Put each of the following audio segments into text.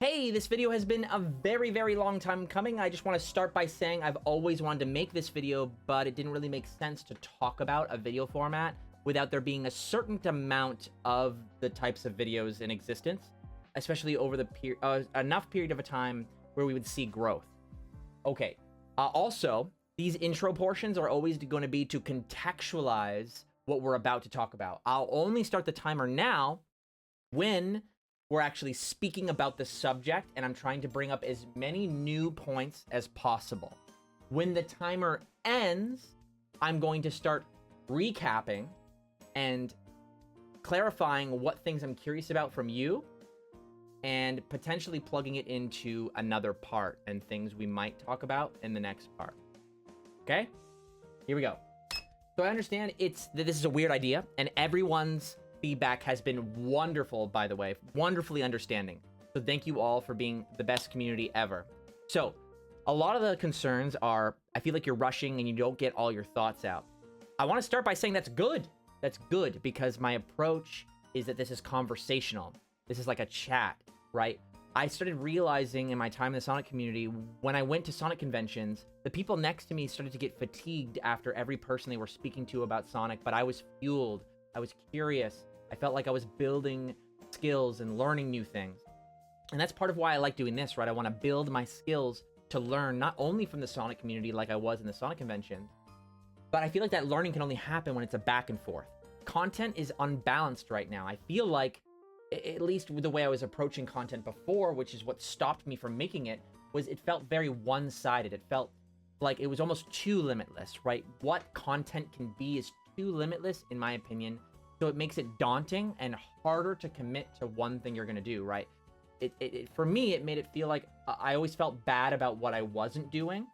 Hey, this video has been a very, very long time coming. I just want to start by saying I've always wanted to make this video, but it didn't really make sense to talk about a video format without there being a certain amount of the types of videos in existence, especially over the enough period of a time where we would see growth. Okay. Also, these intro portions are always going to be to contextualize what we're about to talk about. I'll only start the timer now when we're actually speaking about the subject, and I'm trying to bring up as many new points as possible. When the timer ends, I'm going to start recapping and clarifying what things I'm curious about from you and potentially plugging it into another part and things we might talk about in the next part. Okay? Here we go. So I understand that this is a weird idea, and everyone's feedback has been wonderful, by the way, wonderfully understanding. So thank you all for being the best community ever. So a lot of the concerns are, I feel like you're rushing and you don't get all your thoughts out. I want to start by saying that's good. That's good because my approach is that this is conversational. This is like a chat, right? I started realizing in my time in the Sonic community, when I went to Sonic conventions, the people next to me started to get fatigued after every person they were speaking to about Sonic, but I was fueled. I was curious. I felt like I was building skills and learning new things. And that's part of why I like doing this, right? I want to build my skills to learn not only from the Sonic community like I was in the Sonic convention, but I feel like that learning can only happen when it's a back and forth. Content is unbalanced right now. I feel like, at least with the way I was approaching content before, which is what stopped me from making it, was it felt very one-sided. It felt like it was almost too limitless, right? What content can be is too limitless, in my opinion. So it makes it daunting and harder to commit to one thing you're going to do, right? For me, it made it feel like I always felt bad about what I wasn't doing.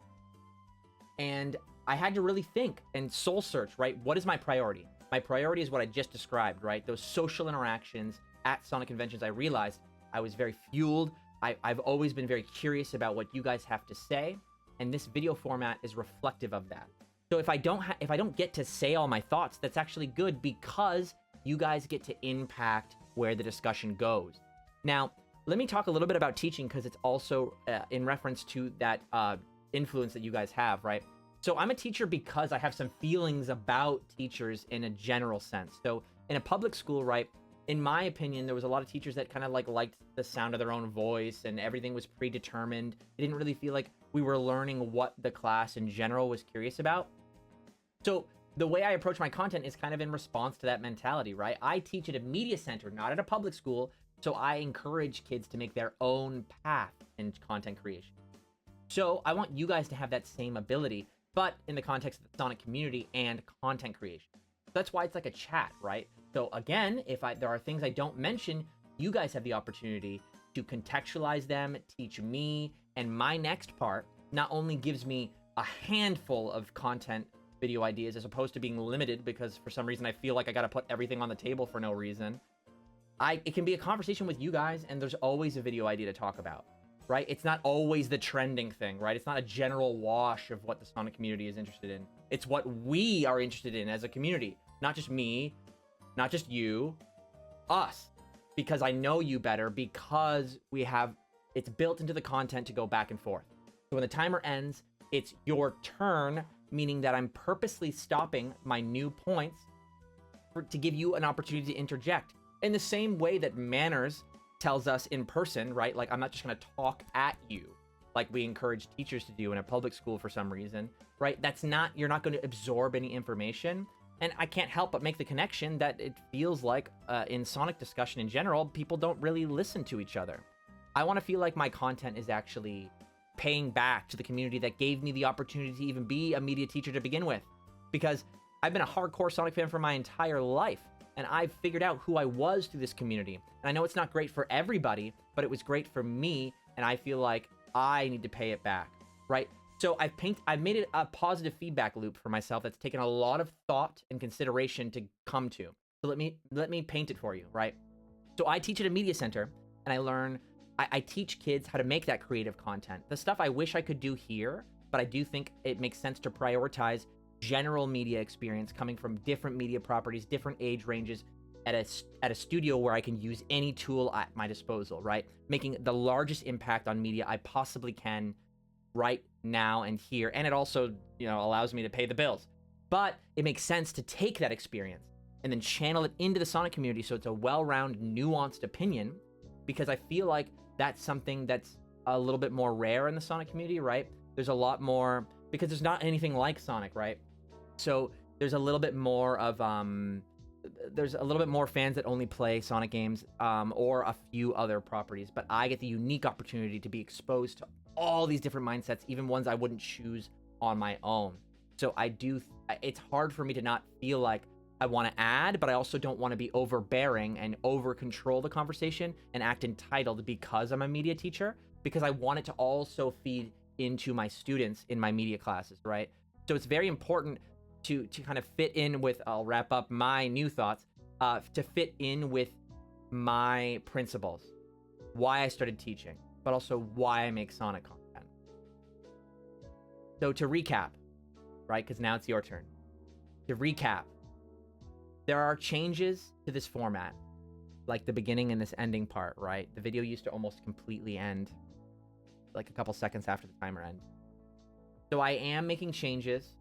And I had to really think and soul search, right? What is my priority? My priority is what I just described, right? Those social interactions at Sonic conventions. I realized I was very fueled. I've always been very curious about what you guys have to say. And this video format is reflective of that. So if I don't get to say all my thoughts, that's actually good because you guys get to impact where the discussion goes. Now, let me talk a little bit about teaching because it's also in reference to that influence that you guys have, right? So I'm a teacher because I have some feelings about teachers in a general sense. So in a public school, right, in my opinion, there was a lot of teachers that kind of liked the sound of their own voice and everything was predetermined. They didn't really feel like we were learning what the class in general was curious about. So the way I approach my content is kind of in response to that mentality, right? I teach at a media center, not at a public school. So I encourage kids to make their own path in content creation. So I want you guys to have that same ability, but in the context of the Sonic community and content creation. That's why it's like a chat, right? So again, if there are things I don't mention, you guys have the opportunity to contextualize them, teach me, and my next part not only gives me a handful of content video ideas as opposed to being limited because for some reason I feel like I got to put everything on the table for no reason. It can be a conversation with you guys and there's always a video idea to talk about, right? It's not always the trending thing, right? It's not a general wash of what the Sonic community is interested in. It's what we are interested in as a community. Not just me, not just you, us. Because I know you better, because it's built into the content to go back and forth. So when the timer ends, it's your turn, meaning that I'm purposely stopping my new points to give you an opportunity to interject. In the same way that manners tells us in person, right? Like, I'm not just going to talk at you like we encourage teachers to do in a public school for some reason, right? You're not going to absorb any information. And I can't help but make the connection that it feels like in Sonic discussion in general, people don't really listen to each other. I want to feel like my content is actually paying back to the community that gave me the opportunity to even be a media teacher to begin with. Because I've been a hardcore Sonic fan for my entire life. And I've figured out who I was through this community. And I know it's not great for everybody, but it was great for me. And I feel like I need to pay it back, right? So I've made it a positive feedback loop for myself that's taken a lot of thought and consideration to come to. So let me paint it for you, right? So I teach at a media center and I teach kids how to make that creative content. The stuff I wish I could do here, but I do think it makes sense to prioritize general media experience coming from different media properties, different age ranges, at a studio where I can use any tool at my disposal, right? Making the largest impact on media I possibly can right now and here. And it also, allows me to pay the bills. But it makes sense to take that experience and then channel it into the Sonic community so it's a well-rounded, nuanced opinion, because I feel like that's something that's a little bit more rare in the Sonic community, right? There's a lot more, because there's not anything like Sonic, right? So there's a little bit more of there's a little bit more fans that only play Sonic games, or a few other properties, but I get the unique opportunity to be exposed to all these different mindsets, even ones I wouldn't choose on my own. So it's hard for me to not feel like I want to add, but I also don't want to be overbearing and over control the conversation and act entitled because I'm a media teacher, because I want it to also feed into my students in my media classes, right? So it's very important to kind of fit in with, I'll wrap up my new thoughts, to fit in with my principles, why I started teaching, but also why I make Sonic content. So to recap, right, because now it's your turn. To recap, there are changes to this format, like the beginning and this ending part, right? The video used to almost completely end like a couple seconds after the timer ends. So I am making changes.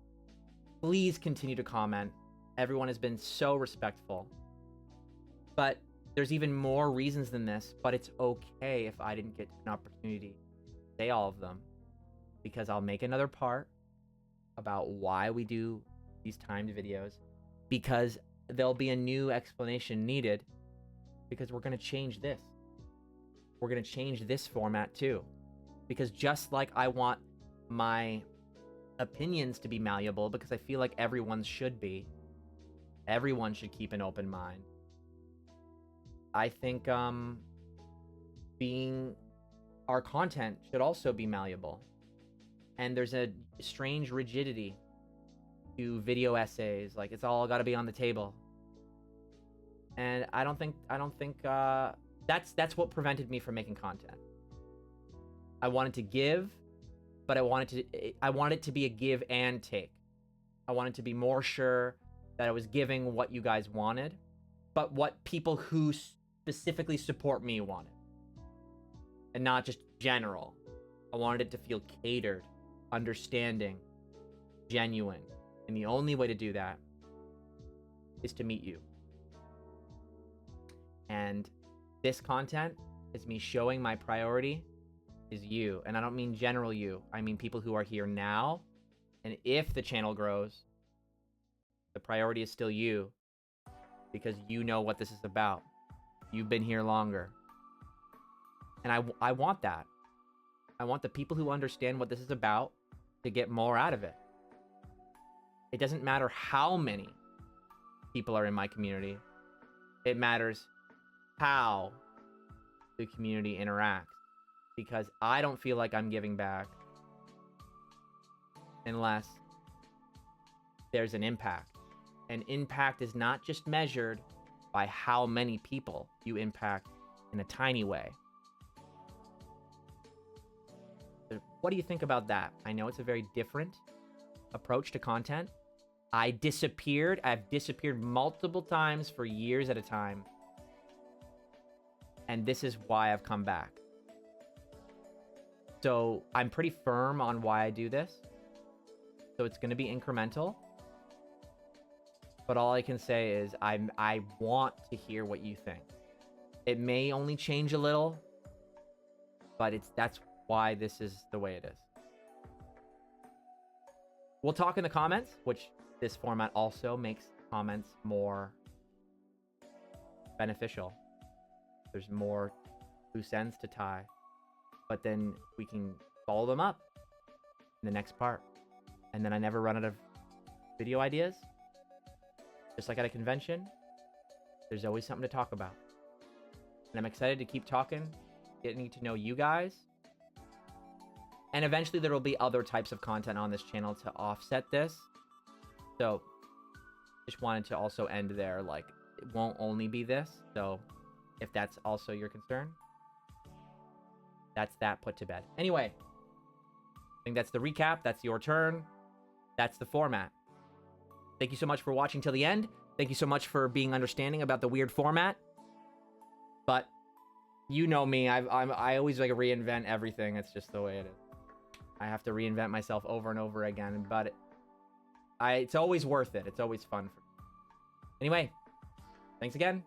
Please continue to comment. Everyone has been so respectful. But there's even more reasons than this, but it's okay if I didn't get an opportunity to say all of them, because I'll make another part about why we do these timed videos, because there'll be a new explanation needed, because we're going to change this. We're going to change this format too, because just like I want my opinions to be malleable, because I feel like everyone's should be. Everyone should keep an open mind. I think our content should also be malleable. And there's a strange rigidity to video essays, like it's all got to be on the table. And I don't think that's what prevented me from making content. I wanted to give, but I wanted it to be a give and take. I wanted to be more sure that I was giving what you guys wanted, but what people who specifically support me wanted, and not just general. I wanted it to feel catered, understanding, genuine. And the only way to do that is to meet you. And this content is me showing my priority is you. And I don't mean general you. I mean people who are here now. And if the channel grows, the priority is still you, because you know what this is about. You've been here longer. And I want that. I want the people who understand what this is about to get more out of it. It doesn't matter how many people are in my community. It matters how the community interacts, because I don't feel like I'm giving back unless there's an impact. And impact is not just measured by how many people you impact in a tiny way. What do you think about that? I know it's a very different approach to content. I've disappeared multiple times for years at a time. And this is why I've come back. So I'm pretty firm on why I do this. So it's going to be incremental. But all I can say is I want to hear what you think. It may only change a little, but that's why this is the way it is. We'll talk in the comments, which this format also makes comments more beneficial. There's more loose ends to tie, but then we can follow them up in the next part. And then I never run out of video ideas. Just like at a convention, there's always something to talk about. And I'm excited to keep talking, getting to know you guys. And eventually there will be other types of content on this channel to offset this. So just wanted to also end there, like it won't only be this. So if that's also your concern, that's that put to bed. Anyway, I think that's the recap. That's your turn. That's the format. Thank you so much for watching till the end. Thank you so much for being understanding about the weird format. But you know me, I always like reinvent everything. It's just the way it is. I have to reinvent myself over and over again, but it's always worth it. It's always fun for me. Anyway, thanks again.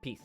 Peace.